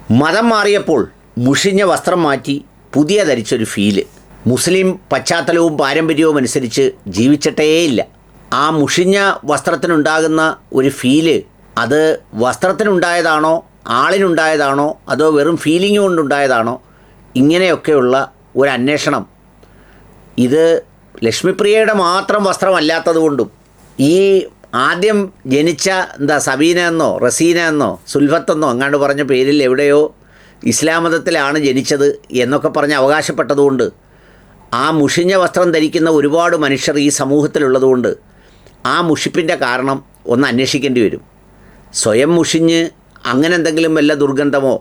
മതം മാറിയപ്പോൾ മുഷിഞ്ഞ വസ്ത്രം മാറ്റി പുതിയ ധരിച്ചൊരു ഫീല്. മുസ്ലിം പശ്ചാത്തലവും പാരമ്പര്യവും അനുസരിച്ച് ജീവിച്ചിട്ടേയില്ല. ആ മുഷിഞ്ഞ വസ്ത്രത്തിനുണ്ടാകുന്ന ഒരു ഫീല് അത് വസ്ത്രത്തിനുണ്ടായതാണോ, ആളിനുണ്ടായതാണോ, അതോ വെറും ഫീലിംഗ് കൊണ്ടുണ്ടായതാണോ? ഇങ്ങനെയൊക്കെയുള്ള ഒരു അന്വേഷണം ഇത് ലക്ഷ്മിപ്രിയയുടെ മാത്രം വസ്ത്രമല്ലാത്തത് കൊണ്ടും ഈ ആദ്യം ജനിച്ച സബീന എന്നോ റസീന എന്നോ സുൽഫത്തെന്നോ അങ്ങാണ്ട് പറഞ്ഞ പേരിൽ എവിടെയോ ഇസ്ലാം മതത്തിലാണ് ജനിച്ചത് എന്നൊക്കെ പറഞ്ഞ് അവകാശപ്പെട്ടതുകൊണ്ട് ആ മുഷിഞ്ഞ വസ്ത്രം ധരിക്കുന്ന ഒരുപാട് മനുഷ്യർ ഈ സമൂഹത്തിലുള്ളതുകൊണ്ട് ആ മുഷിപ്പിൻ്റെ കാരണം ഒന്ന് അന്വേഷിക്കേണ്ടി വരും. സ്വയം മുഷിഞ്ഞ് അങ്ങനെ എന്തെങ്കിലും വല്ല ദുർഗന്ധമോ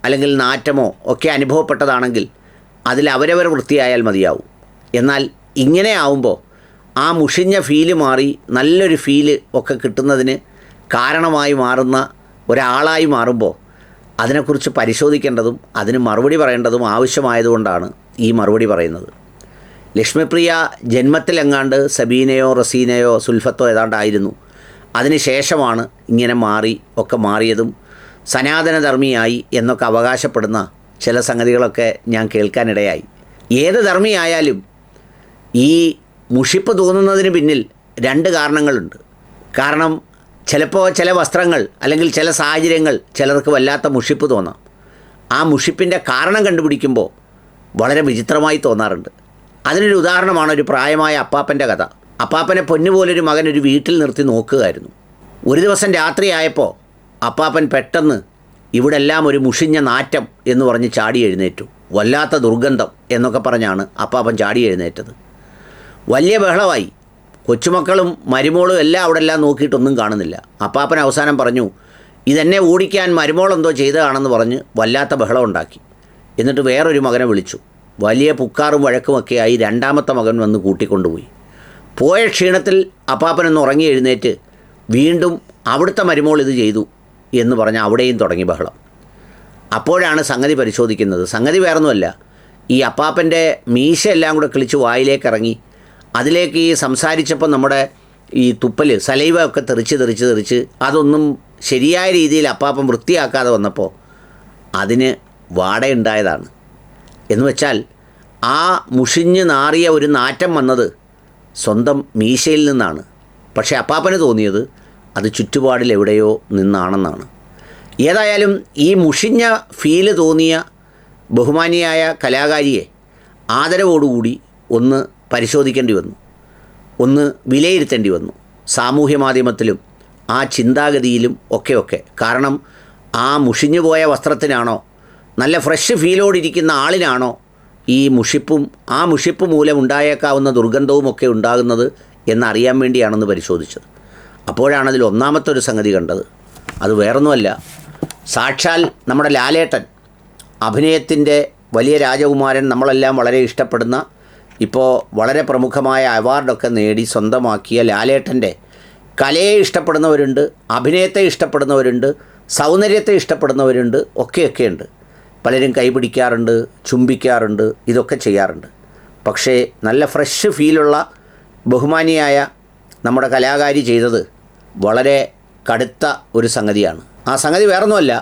അല്ലെങ്കിൽ നാറ്റമോ ഒക്കെ അനുഭവപ്പെട്ടതാണെങ്കിൽ അതിൽ അവരവർ വൃത്തിയായാൽ മതിയാവും. എന്നാൽ ഇങ്ങനെ ആവുമ്പോൾ ആ മുഷിഞ്ഞ ഫീല് മാറി നല്ലൊരു ഫീല് ഒക്കെ കിട്ടുന്നതിന് കാരണമായി മാറുന്ന ഒരാളായി മാറുമ്പോൾ അതിനെക്കുറിച്ച് പരിശോധിക്കേണ്ടതും അതിന് മറുപടി പറയേണ്ടതും ആവശ്യമായതുകൊണ്ടാണ് ഈ മറുപടി പറയുന്നത്. ലക്ഷ്മിപ്രിയ ജന്മത്തിലെങ്ങാണ്ട് സബീനയോ റസീനയോ സുൽഫത്തോ ഏതാണ്ടായിരുന്നു. അതിന് ശേഷമാണ് ഇങ്ങനെ മാറിയതും സനാതനധർമ്മിയായി എന്നൊക്കെ അവകാശപ്പെടുന്ന ചില സംഗതികളൊക്കെ ഞാൻ കേൾക്കാനിടയായി. ഏത് ധർമ്മിയായാലും ഈ മുഷിപ്പ് തോന്നുന്നതിന് പിന്നിൽ രണ്ട് കാരണങ്ങളുണ്ട്. കാരണം ചിലപ്പോൾ ചില വസ്ത്രങ്ങൾ അല്ലെങ്കിൽ ചില സാഹചര്യങ്ങൾ ചിലർക്ക് വല്ലാത്ത മുഷിപ്പ് തോന്നാം. ആ മുഷിപ്പിൻ്റെ കാരണം കണ്ടുപിടിക്കുമ്പോൾ വളരെ വിചിത്രമായി തോന്നാറുണ്ട്. അതിനൊരു ഉദാഹരണമാണ് ഒരു പ്രായമായ അപ്പാപ്പൻ്റെ കഥ. അപ്പാപ്പനെ പൊന്നുപോലൊരു മകൻ ഒരു വീട്ടിൽ നിർത്തി നോക്കുകയായിരുന്നു. ഒരു ദിവസം രാത്രിയായപ്പോൾ അപ്പാപ്പൻ പെട്ടെന്ന് ഇവിടെ എല്ലാം ഒരു മുഷിഞ്ഞ നാറ്റം എന്ന് പറഞ്ഞ് ചാടി എഴുന്നേറ്റു. വല്ലാത്ത ദുർഗന്ധം എന്നൊക്കെ പറഞ്ഞാണ് അപ്പാപ്പൻ ചാടി എഴുന്നേറ്റത്. വലിയ ബഹളമായി. കൊച്ചുമക്കളും മരുമോളും എല്ലാം അവിടെ എല്ലാം നോക്കിയിട്ടൊന്നും കാണുന്നില്ല. അപ്പാപ്പൻ അവസാനം പറഞ്ഞു, ഇതെന്നെ ഓടിക്കാൻ മരുമോളെന്തോ ചെയ്തതാണെന്ന് പറഞ്ഞ് വല്ലാത്ത ബഹളം ഉണ്ടാക്കി. എന്നിട്ട് വേറൊരു മകനെ വിളിച്ചു. വലിയ പുക്കാറും വഴക്കുമൊക്കെയായി രണ്ടാമത്തെ മകൻ വന്ന് കൂട്ടിക്കൊണ്ടുപോയി. പോയ ക്ഷീണത്തിൽ അപ്പാപ്പനൊന്ന് ഉറങ്ങി എഴുന്നേറ്റ് വീണ്ടും അവിടുത്തെ മരുമോൾ ഇത് ചെയ്തു എന്ന് പറഞ്ഞ് അവിടെയും തുടങ്ങി ബഹളം. അപ്പോഴാണ് സംഗതി പരിശോധിക്കുന്നത്. സംഗതി വേറൊന്നുമല്ല, ഈ അപ്പാപ്പൻ്റെ മീശ എല്ലാം കൂടെ കിളിച്ച് വായിലേക്ക് ഇറങ്ങി അതിലേക്ക് ഈ സംസാരിച്ചപ്പോൾ നമ്മുടെ ഈ തുപ്പൽ സലൈവ ഒക്കെ തെറിച്ച് അതൊന്നും ശരിയായ രീതിയിൽ അപ്പാപ്പൻ വൃത്തിയാക്കാതെ വന്നപ്പോൾ അതിന് വാടയുണ്ടായതാണ്. എന്ന് വെച്ചാൽ ആ മുഷിഞ്ഞ് നാറിയ ഒരു നാറ്റം വന്നത് സ്വന്തം മീശയിൽ നിന്നാണ്. പക്ഷേ അപ്പാപ്പന് തോന്നിയത് അത് ചുറ്റുപാടിൽ എവിടെയോ നിന്നാണെന്നാണ്. ഏതായാലും ഈ മുഷിഞ്ഞ ഫീല് തോന്നിയ ബഹുമാനിയായ കലാകാരിയെ ആദരവോടുകൂടി ഒന്ന് പരിശോധിക്കേണ്ടി വന്നു, ഒന്ന് വിലയിരുത്തേണ്ടി വന്നു. സാമൂഹ്യ മാധ്യമത്തിലും ആ ചിന്താഗതിയിലും ഒക്കെ. കാരണം ആ മുഷിഞ്ഞു പോയ വസ്ത്രത്തിനാണോ നല്ല ഫ്രഷ് ഫീലോടിരിക്കുന്ന ആളിനാണോ ഈ മുഷിപ്പും ആ മുഷിപ്പ് മൂലം ഉണ്ടായേക്കാവുന്ന ദുർഗന്ധവും ഒക്കെ ഉണ്ടാകുന്നത് എന്നറിയാൻ വേണ്ടിയാണെന്ന് പരിശോധിച്ചത്. അപ്പോഴാണ് അതിൽ ഒന്നാമത്തെ ഒരു സംഗതി കണ്ടത്. അത് വേറൊന്നുമല്ല, സാക്ഷാൽ നമ്മുടെ ലാലേട്ടൻ, അഭിനയത്തിൻ്റെ വലിയ രാജകുമാരൻ, നമ്മളെല്ലാം വളരെ ഇഷ്ടപ്പെടുന്ന, ഇപ്പോൾ വളരെ പ്രമുഖമായ അവാർഡൊക്കെ നേടി സ്വന്തമാക്കിയ ലാലേട്ടൻ്റെ കലയെ ഇഷ്ടപ്പെടുന്നവരുണ്ട്, അഭിനയത്തെ ഇഷ്ടപ്പെടുന്നവരുണ്ട്, സൗന്ദര്യത്തെ ഇഷ്ടപ്പെടുന്നവരുണ്ട്, ഒക്കെയുണ്ട്. പലരും കൈപിടിക്കാറുണ്ട്, ചുംബിക്കാറുണ്ട്, ഇതൊക്കെ ചെയ്യാറുണ്ട്. പക്ഷേ നല്ല ഫ്രഷ് ഫീലുള്ള ബഹുമാനിയായ നമ്മുടെ കലാകാരി ചെയ്തത് വളരെ കടുത്ത ഒരു സംഗതിയാണ്. ആ സംഗതി വേറൊന്നുമല്ല,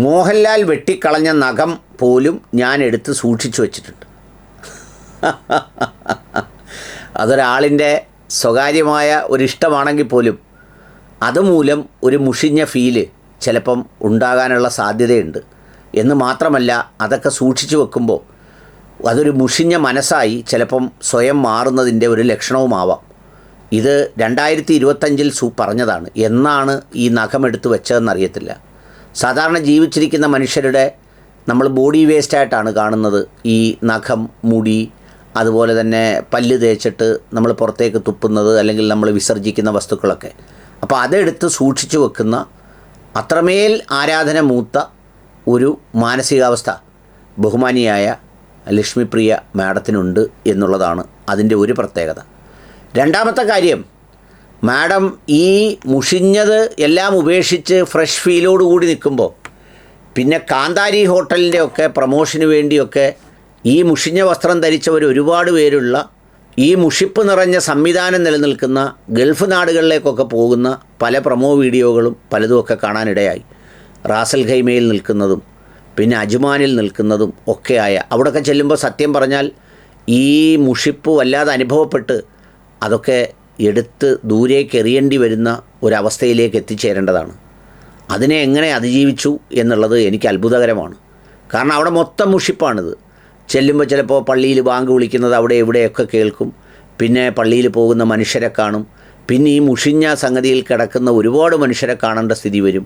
മോഹൻലാൽ വെട്ടിക്കളഞ്ഞ നഖം പോലും ഞാൻ എടുത്ത് സൂക്ഷിച്ചു വച്ചിട്ടുണ്ട്. അതൊരാളിൻ്റെ സ്വകാര്യമായ ഒരിഷ്ടമാണെങ്കിൽ പോലും അതുമൂലം ഒരു മുഷിഞ്ഞ ഫീല് ചിലപ്പം ഉണ്ടാകാനുള്ള സാധ്യതയുണ്ട്. എന്ന് മാത്രമല്ല, അതൊക്കെ സൂക്ഷിച്ചു വെക്കുമ്പോൾ അതൊരു മുഷിഞ്ഞ മനസ്സായി ചിലപ്പം സ്വയം മാറുന്നതിൻ്റെ ഒരു ലക്ഷണവുമാവാം. ഇത് 2025 പറഞ്ഞതാണ്. എന്നാണ് ഈ നഖമെടുത്ത് വെച്ചതെന്നറിയത്തില്ല. സാധാരണ ജീവിച്ചിരിക്കുന്ന മനുഷ്യരുടെ നമ്മൾ ബോഡി വേസ്റ്റായിട്ടാണ് കാണുന്നത് ഈ നഖം, മുടി, അതുപോലെ തന്നെ പല്ല് തേച്ചിട്ട് നമ്മൾ പുറത്തേക്ക് തുപ്പുന്നത് അല്ലെങ്കിൽ നമ്മൾ വിസർജിക്കുന്ന വസ്തുക്കളൊക്കെ. അപ്പോൾ അതെടുത്ത് സൂക്ഷിച്ചു വെക്കുന്ന അത്രമേൽ ആരാധന മൂത്ത ഒരു മാനസികാവസ്ഥ ബഹുമാനിയായ ലക്ഷ്മിപ്രിയ മാഡത്തിനുണ്ട് എന്നുള്ളതാണ് അതിൻ്റെ ഒരു പ്രത്യേകത. രണ്ടാമത്തെ കാര്യം, മാഡം ഈ മുഷിഞ്ഞത് എല്ലാം ഉപേക്ഷിച്ച് ഫ്രഷ് ഫീലോടുകൂടി നിൽക്കുമ്പോൾ പിന്നെ കാന്താരി ഹോട്ടലിൻ്റെ ഒക്കെ പ്രമോഷന് വേണ്ടിയൊക്കെ ഈ മുഷിഞ്ഞ വസ്ത്രം ധരിച്ചവർ ഒരുപാട് പേരുള്ള, ഈ മുഷിപ്പ് നിറഞ്ഞ സംവിധാനം നിലനിൽക്കുന്ന ഗൾഫ് നാടുകളിലേക്കൊക്കെ പോകുന്ന പല പ്രമോ വീഡിയോകളും പലതുമൊക്കെ കാണാനിടയായി. റാസൽ ഖൈമയിൽ നിൽക്കുന്നതും പിന്നെ അജ്മാനിൽ നിൽക്കുന്നതും ഒക്കെയായ അവിടെയൊക്കെ ചെല്ലുമ്പോൾ സത്യം പറഞ്ഞാൽ ഈ മുഷിപ്പ് വല്ലാതെ അനുഭവപ്പെട്ട് അതൊക്കെ എടുത്ത് ദൂരേക്ക് എറിയേണ്ടി വരുന്ന ഒരവസ്ഥയിലേക്ക് എത്തിച്ചേരേണ്ടതാണ്. അതിനെ എങ്ങനെ അതിജീവിച്ചു എന്നുള്ളത് എനിക്ക് അത്ഭുതകരമാണ്. കാരണം അവിടെ മൊത്തം മുഷിപ്പാണിത്. ചെല്ലുമ്പോൾ ചിലപ്പോൾ പള്ളിയിൽ ബാങ്ക് വിളിക്കുന്നത് അവിടെ ഇവിടെയൊക്കെ കേൾക്കും. പിന്നെ പള്ളിയിൽ പോകുന്ന മനുഷ്യരെ കാണും. പിന്നെ ഈ മുഷിഞ്ഞ സംഗതിയിൽ കിടക്കുന്ന ഒരുപാട് മനുഷ്യരെ കാണേണ്ട സ്ഥിതി വരും.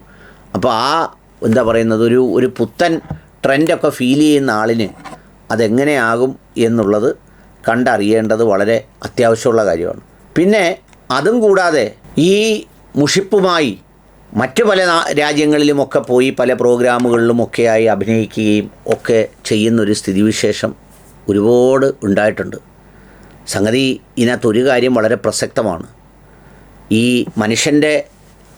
അപ്പോൾ എന്താ പറയുന്നത്, ഒരു പുത്തൻ ട്രെൻഡൊക്കെ ഫീൽ ചെയ്യുന്ന ആളിന് അതെങ്ങനെയാകും എന്നുള്ളത് കണ്ടറിയേണ്ടത് വളരെ അത്യാവശ്യമുള്ള കാര്യമാണ്. പിന്നെ അതും കൂടാതെ ഈ മുഷിപ്പുമായി മറ്റ് പല രാജ്യങ്ങളിലുമൊക്കെ പോയി പല പ്രോഗ്രാമുകളിലുമൊക്കെയായി അഭിനയിക്കുകയും ഒക്കെ ചെയ്യുന്നൊരു സ്ഥിതിവിശേഷം ഒരുപാട് ഉണ്ടായിട്ടുണ്ട്. സംഗതി ഇതിനകത്തൊരു കാര്യം വളരെ പ്രസക്തമാണ്. ഈ മനുഷ്യൻ്റെ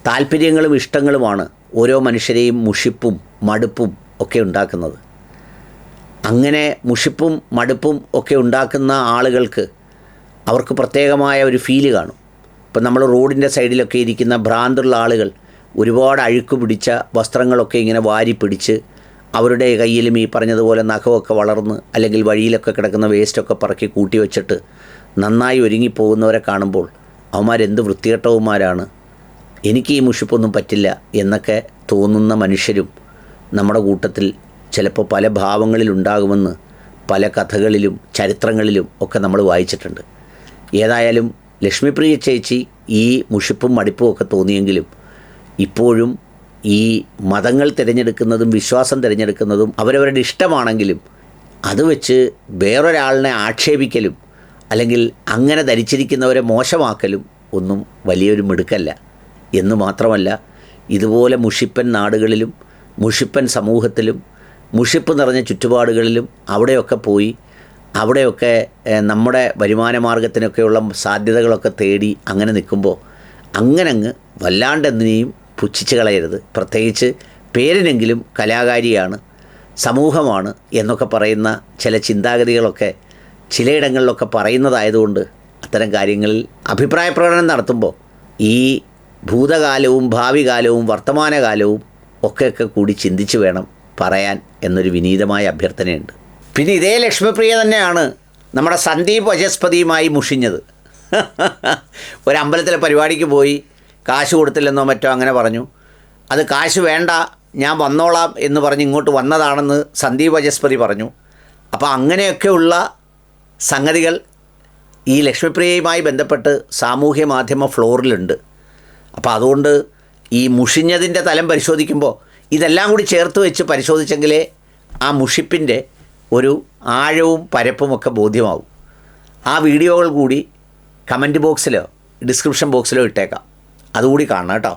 താല്പര്യങ്ങളും ഇഷ്ടങ്ങളുമാണ് ഓരോ മനുഷ്യരെയും മുഷിപ്പും മടുപ്പും ഒക്കെ ഉണ്ടാക്കുന്നത്. അങ്ങനെ മുഷിപ്പും മടുപ്പും ഒക്കെ ഉണ്ടാക്കുന്ന ആളുകൾക്ക് അവർക്ക് പ്രത്യേകമായ ഒരു ഫീല് കാണും. ഇപ്പം നമ്മൾ റോഡിൻ്റെ സൈഡിലൊക്കെ ഇരിക്കുന്ന ഭ്രാന്തുള്ള ആളുകൾ ഒരുപാട് അഴുക്ക് പിടിച്ച വസ്ത്രങ്ങളൊക്കെ ഇങ്ങനെ വാരി പിടിച്ച് അവരുടെ കയ്യിലും ഈ പറഞ്ഞതുപോലെ നഖമൊക്കെ വളർന്ന് അല്ലെങ്കിൽ വഴിയിലൊക്കെ കിടക്കുന്ന വേസ്റ്റൊക്കെ പറക്കി കൂട്ടി വെച്ചിട്ട് നന്നായി ഒരുങ്ങിപ്പോകുന്നവരെ കാണുമ്പോൾ അവന്മാരെന്ത് വൃത്തികെട്ടവന്മാരാണ്, എനിക്ക് ഈ മുഷിപ്പൊന്നും പറ്റില്ല എന്നൊക്കെ തോന്നുന്ന മനുഷ്യരും നമ്മുടെ കൂട്ടത്തിൽ ചിലപ്പോൾ പല ഭാവങ്ങളിലുണ്ടാകുമെന്ന് പല കഥകളിലും ചരിത്രങ്ങളിലും ഒക്കെ നമ്മൾ വായിച്ചിട്ടുണ്ട്. ഏതായാലും ലക്ഷ്മിപ്രിയ ചേച്ചി ഈ മുഷിപ്പും മടുപ്പും ഒക്കെ തോന്നിയെങ്കിലും ഇപ്പോഴും ഈ മതങ്ങൾ തിരഞ്ഞെടുക്കുന്നതും വിശ്വാസം തിരഞ്ഞെടുക്കുന്നതും അവരവരുടെ ഇഷ്ടമാണെങ്കിലും അത് വെച്ച് വേറൊരാളിനെ ആക്ഷേപിക്കലും അല്ലെങ്കിൽ അങ്ങനെ ധരിച്ചിരിക്കുന്നവരെ മോശമാക്കലും ഒന്നും വലിയൊരു മിടുക്കല്ല. എന്ന് മാത്രമല്ല, ഇതുപോലെ മുഷിപ്പൻ നാടുകളിലും മുഷിപ്പൻ സമൂഹത്തിലും മുഷിപ്പ് നിറഞ്ഞ ചുറ്റുപാടുകളിലും അവിടെയൊക്കെ പോയി അവിടെയൊക്കെ നമ്മുടെ വരുമാന മാർഗത്തിനൊക്കെയുള്ള സാധ്യതകളൊക്കെ തേടി അങ്ങനെ നിൽക്കുമ്പോൾ അങ്ങനങ്ങ് വല്ലാണ്ടെന്തിനേയും പുച്ഛിച്ച് കളയരുത്. പ്രത്യേകിച്ച് പേരിനെങ്കിലും കലാകാരിയാണ്, സമൂഹമാണ് എന്നൊക്കെ പറയുന്ന ചില ചിന്താഗതികളൊക്കെ ചിലയിടങ്ങളിലൊക്കെ പറയുന്നതായതുകൊണ്ട് അത്തരം കാര്യങ്ങളിൽ അഭിപ്രായ പ്രകടനം നടത്തുമ്പോൾ ഈ ഭൂതകാലവും ഭാവി കാലവും വർത്തമാനകാലവും ഒക്കെ കൂടി ചിന്തിച്ച് വേണം പറയാൻ എന്നൊരു വിനീതമായ അഭ്യർത്ഥനയുണ്ട്. പിന്നെ ഇതേ ലക്ഷ്മിപ്രിയ തന്നെയാണ് നമ്മുടെ സന്ദീപ് വചസ്പതിയുമായി മുഷിഞ്ഞത്. ഒരമ്പലത്തിലെ പരിപാടിക്ക് പോയി കാശ് കൊടുത്തില്ലെന്നോ മറ്റോ അങ്ങനെ പറഞ്ഞു. അത് കാശ് വേണ്ട, ഞാൻ വന്നോളാം എന്ന് പറഞ്ഞ് ഇങ്ങോട്ട് വന്നതാണെന്ന് സന്ദീപ് വചസ്പതി പറഞ്ഞു. അപ്പോൾ അങ്ങനെയൊക്കെയുള്ള സംഗതികൾ ഈ ലക്ഷ്മിപ്രിയയുമായി ബന്ധപ്പെട്ട് സാമൂഹ്യ മാധ്യമ ഫ്ലോറിലുണ്ട്. അപ്പോൾ അതുകൊണ്ട് ഈ മുഷിഞ്ഞതിൻ്റെ തലം പരിശോധിക്കുമ്പോൾ ഇതെല്ലാം കൂടി ചേർത്ത് വെച്ച് പരിശോധിച്ചെങ്കിലേ ആ മുഷിപ്പിൻ്റെ ഒരു ആഴവും പരപ്പുമൊക്കെ ബോധ്യമാവും. ആ വീഡിയോകൾ കൂടി കമൻറ്റ് ബോക്സിലോ ഡിസ്ക്രിപ്ഷൻ ബോക്സിലോ ഇട്ടേക്കാം, അതുകൂടി കാണണം കേട്ടോ.